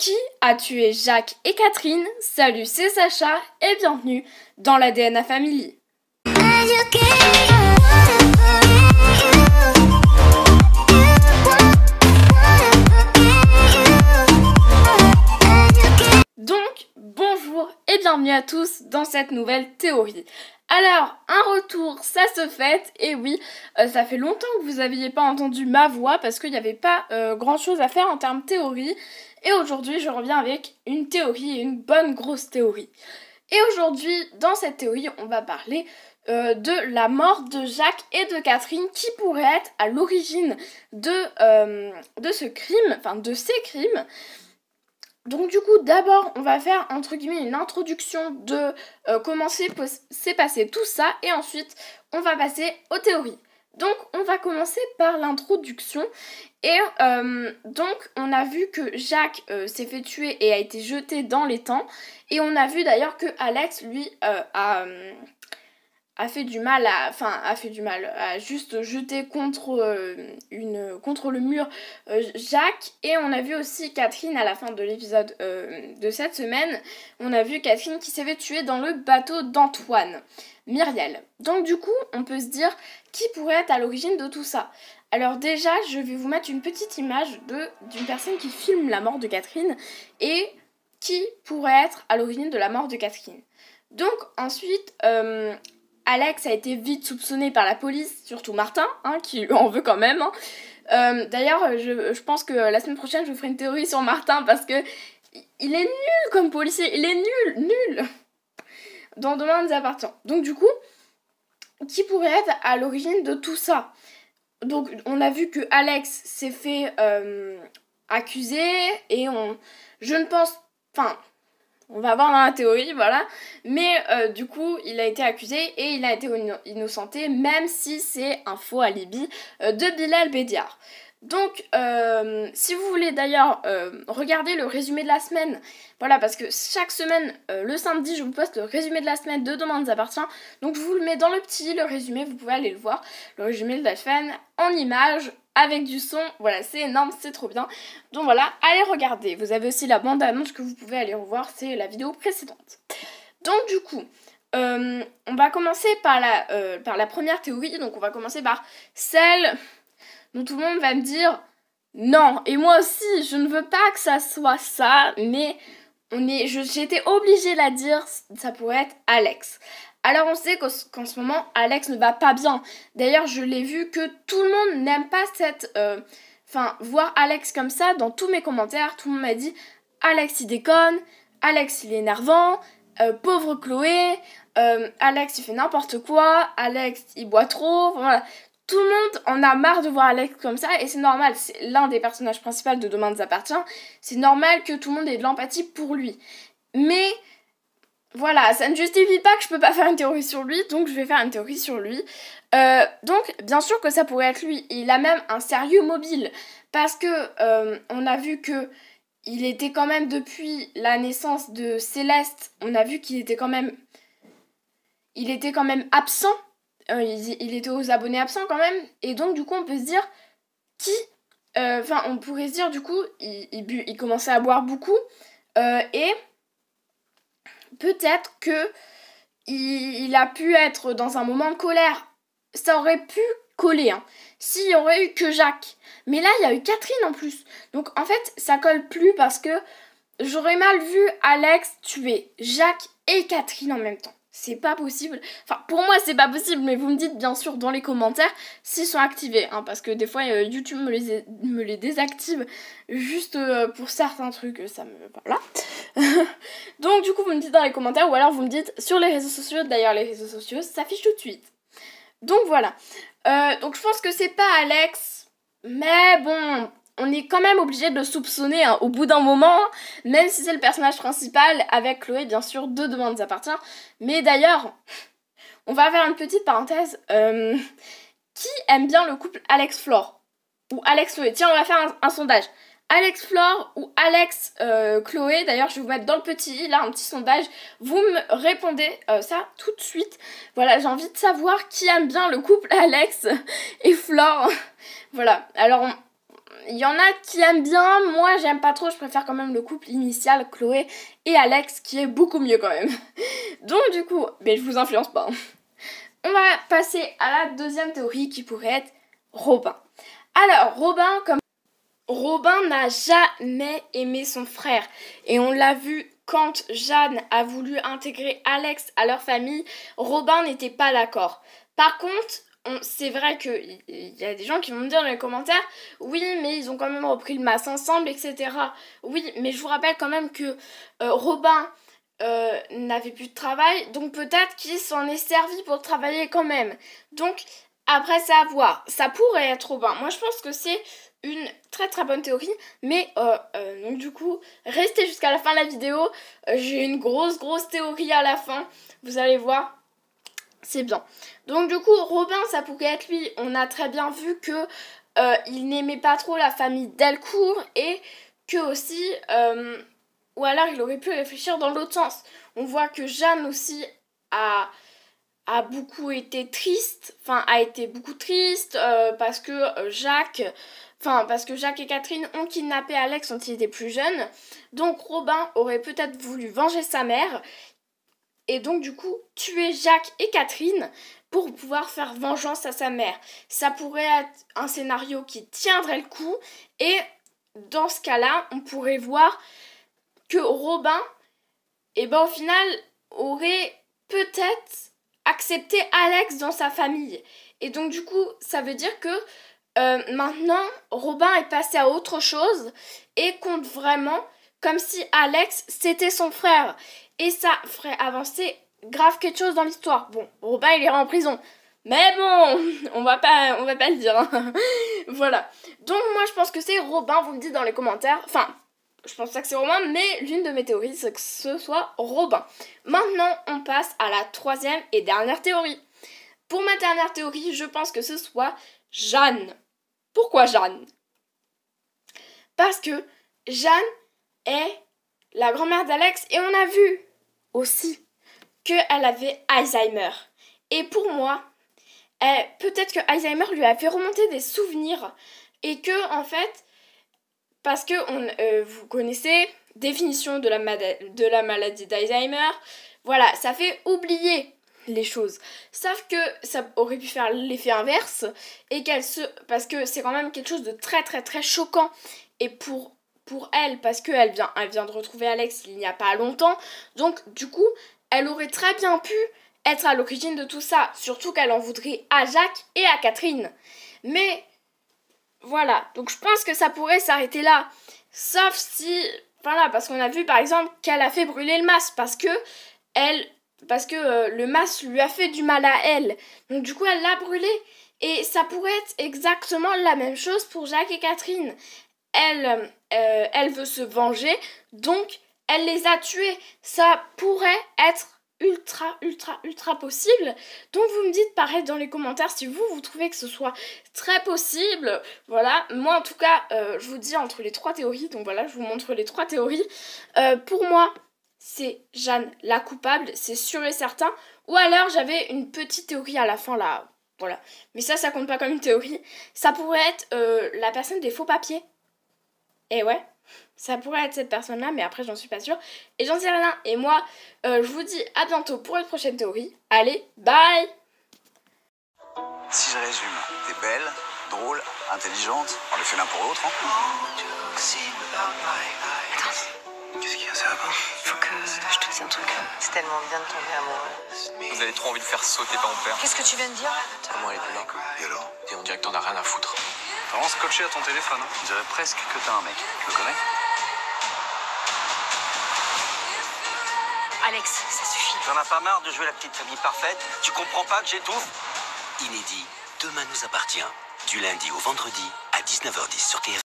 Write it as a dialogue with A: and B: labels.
A: Qui a tué Jacques et Catherine? Salut, c'est Sacha et bienvenue dans la DNA Family. Donc, bonjour et bienvenue à tous dans cette nouvelle théorie. Alors, un retour, ça se fait, et oui, ça fait longtemps que vous n'aviez pas entendu ma voix parce qu'il n'y avait pas grand chose à faire en termes théorie. Et aujourd'hui, je reviens avec une théorie, une bonne grosse théorie. Et aujourd'hui, dans cette théorie, on va parler de la mort de Jacques et de Catherine qui pourrait être à l'origine de ce crime, enfin de ces crimes. Donc du coup, d'abord, on va faire entre guillemets une introduction de comment s'est passé tout ça et ensuite, on va passer aux théories. Donc, on va commencer par l'introduction et donc, on a vu que Jacques s'est fait tuer et a été jeté dans l'étang et on a vu d'ailleurs que Alex, lui, a fait du mal, a juste jeté contre le mur Jacques. Et on a vu aussi Catherine à la fin de l'épisode de cette semaine. On a vu Catherine qui s'est fait tuer dans le bateau d'Antoine, Myriel. Donc du coup, on peut se dire qui pourrait être à l'origine de tout ça. Alors déjà, je vais vous mettre une petite image d'une personne qui filme la mort de Catherine et qui pourrait être à l'origine de la mort de Catherine. Donc ensuite, Alex a été vite soupçonné par la police, surtout Martin, qui lui en veut quand même. D'ailleurs, je pense que la semaine prochaine, je vous ferai une théorie sur Martin parce que il est nul comme policier, il est nul dans Demain nous appartient. Donc du coup, qui pourrait être à l'origine de tout ça? Donc on a vu que Alex s'est fait accuser et je ne pense... Enfin... On va voir dans la théorie, voilà. Mais du coup, il a été accusé et il a été innocenté, même si c'est un faux alibi de Bilal Bédiar. Donc, si vous voulez d'ailleurs regarder le résumé de la semaine, voilà, parce que chaque semaine, le samedi, je vous poste le résumé de la semaine de Demain nous appartient. Donc, je vous le mets dans le résumé, vous pouvez aller le voir. Le résumé de la semaine en images, avec du son, voilà, c'est énorme, c'est trop bien. Donc voilà, allez regarder. Vous avez aussi la bande-annonce que vous pouvez aller revoir, c'est la vidéo précédente. Donc du coup, on va commencer par la première théorie. Donc on va commencer par celle dont tout le monde va me dire non. Et moi aussi, je ne veux pas que ça soit ça, mais j'étais obligée de la dire, ça pourrait être Alex. Alors on sait qu'en ce moment, Alex ne va pas bien. D'ailleurs, je l'ai vu que tout le monde n'aime pas voir Alex comme ça. Dans tous mes commentaires, tout le monde m'a dit Alex il déconne, Alex il est énervant, pauvre Chloé, Alex il fait n'importe quoi, Alex il boit trop, voilà. Tout le monde en a marre de voir Alex comme ça et c'est normal, c'est l'un des personnages principaux de Demain nous appartient. C'est normal que tout le monde ait de l'empathie pour lui. Mais... voilà, ça ne justifie pas que je peux pas faire une théorie sur lui, donc je vais faire une théorie sur lui. Donc, bien sûr que ça pourrait être lui. Il a même un sérieux mobile, parce que on a vu que il était quand même, depuis la naissance de Céleste, on a vu qu'il était quand même... il était quand même absent. Il était aux abonnés absents quand même. Et donc, du coup, on peut se dire on pourrait se dire, du coup, il commençait à boire beaucoup. Et... peut-être que il a pu être dans un moment de colère. Ça aurait pu coller, s'il y aurait eu que Jacques. Mais là, il y a eu Catherine en plus. Donc, en fait, ça colle plus parce que j'aurais mal vu Alex tuer Jacques et Catherine en même temps. C'est pas possible. Enfin, pour moi, c'est pas possible, mais vous me dites bien sûr dans les commentaires s'ils sont activés. Parce que des fois, YouTube me les désactive juste pour certains trucs. Ça me... voilà. Donc, du coup, vous me dites dans les commentaires ou alors vous me dites sur les réseaux sociaux. D'ailleurs, les réseaux sociaux s'affichent tout de suite. Donc, voilà. Donc, je pense que c'est pas Alex. Mais bon... on est quand même obligé de le soupçonner au bout d'un moment, même si c'est le personnage principal, avec Chloé, bien sûr, de Demain nous appartient. Mais d'ailleurs, on va faire une petite parenthèse. Qui aime bien le couple Alex-Flore ou Alex-Chloé? Tiens, on va faire un sondage. Alex-Flore ou Alex-Chloé? D'ailleurs, je vais vous mettre dans le petit là un petit sondage. Vous me répondez ça tout de suite. Voilà, j'ai envie de savoir qui aime bien le couple Alex et Flore. Voilà, alors il y en a qui aiment bien, moi j'aime pas trop, je préfère quand même le couple initial, Chloé et Alex, qui est beaucoup mieux quand même. Donc du coup, mais je vous influence pas. On va passer à la deuxième théorie qui pourrait être Robin. Alors, Robin n'a jamais aimé son frère. Et on l'a vu quand Jeanne a voulu intégrer Alex à leur famille, Robin n'était pas d'accord. Par contre, c'est vrai qu'il y a des gens qui vont me dire dans les commentaires, oui, mais ils ont quand même repris le mas ensemble, etc. Oui, mais je vous rappelle quand même que Robin n'avait plus de travail, donc peut-être qu'il s'en est servi pour travailler quand même. Donc, après, c'est à voir. Ça pourrait être Robin. Moi, je pense que c'est une très très bonne théorie, mais donc du coup, restez jusqu'à la fin de la vidéo. J'ai une grosse théorie à la fin. Vous allez voir. C'est bien. Donc du coup, Robin, ça pourrait être lui. On a très bien vu que il n'aimait pas trop la famille Delcourt et que aussi, ou alors il aurait pu réfléchir dans l'autre sens. On voit que Jeanne aussi a beaucoup été triste, enfin a été beaucoup triste parce que Jacques et Catherine ont kidnappé Alex quand il était plus jeune. Donc Robin aurait peut-être voulu venger sa mère et donc du coup tuer Jacques et Catherine pour pouvoir faire vengeance à sa mère. Ça pourrait être un scénario qui tiendrait le coup et dans ce cas-là, on pourrait voir que Robin, au final, aurait peut-être accepté Alex dans sa famille. Et donc du coup, ça veut dire que maintenant, Robin est passé à autre chose et compte vraiment comme si Alex, c'était son frère. Et ça ferait avancer grave quelque chose dans l'histoire. Bon, Robin, il ira en prison. Mais bon, on va pas le dire. Hein. Voilà. Donc moi, je pense que c'est Robin, vous me dites dans les commentaires. Enfin, je pense pas que c'est Robin, mais l'une de mes théories, c'est que ce soit Robin. Maintenant, on passe à la troisième et dernière théorie. Pour ma dernière théorie, je pense que ce soit Jeanne. Pourquoi Jeanne? Parce que Jeanne est la grand-mère d'Alex et on a vu aussi qu'elle avait Alzheimer. Et pour moi, peut-être que Alzheimer lui a fait remonter des souvenirs et que en fait, parce que vous connaissez définition de la maladie d'Alzheimer, voilà, ça fait oublier les choses. Sauf que ça aurait pu faire l'effet inverse et parce que c'est quand même quelque chose de très très très choquant et pour elle parce qu'elle vient de retrouver Alex il n'y a pas longtemps, donc du coup elle aurait très bien pu être à l'origine de tout ça, surtout qu'elle en voudrait à Jacques et à Catherine. Mais voilà, donc je pense que ça pourrait s'arrêter là, sauf si, voilà, parce qu'on a vu par exemple qu'elle a fait brûler le masque parce que le masque lui a fait du mal à elle, donc du coup elle l'a brûlé. Et ça pourrait être exactement la même chose pour Jacques et Catherine. Elle veut se venger, donc elle les a tués. Ça pourrait être ultra possible. Donc vous me dites pareil dans les commentaires si vous trouvez que ce soit très possible. Voilà, moi en tout cas, je vous dis entre les trois théories, donc voilà, je vous montre les trois théories. Pour moi, c'est Jeanne la coupable, c'est sûr et certain. Ou alors j'avais une petite théorie à la fin là, voilà. Mais ça compte pas comme une théorie. Ça pourrait être la personne des faux papiers. Et ouais, ça pourrait être cette personne-là, mais après j'en suis pas sûre. Et j'en sais rien. Et moi, je vous dis à bientôt pour une prochaine théorie. Allez, bye!
B: Si je résume, t'es belle, drôle, intelligente, on le fait l'un pour l'autre, hein.
C: Attends.
B: Qu'est-ce qu'il y a, ça va?
C: Faut que je te dise un truc. C'est tellement bien de tomber amoureux.
D: Vous avez trop envie de faire sauter par mon père.
C: Qu'est-ce que tu viens de dire?
D: Maman, elle est plus là.
B: Et alors?
D: Et on dirait que t'en as rien à foutre.
B: T'as vraiment scotché à ton téléphone, hein. On dirait presque que t'as un mec. Tu le connais?
C: Alex, ça suffit.
E: T'en as pas marre de jouer la petite famille parfaite? Tu comprends pas que j'étouffe?
F: Inédit, Demain nous appartient. Du lundi au vendredi à 19h10 sur TF1.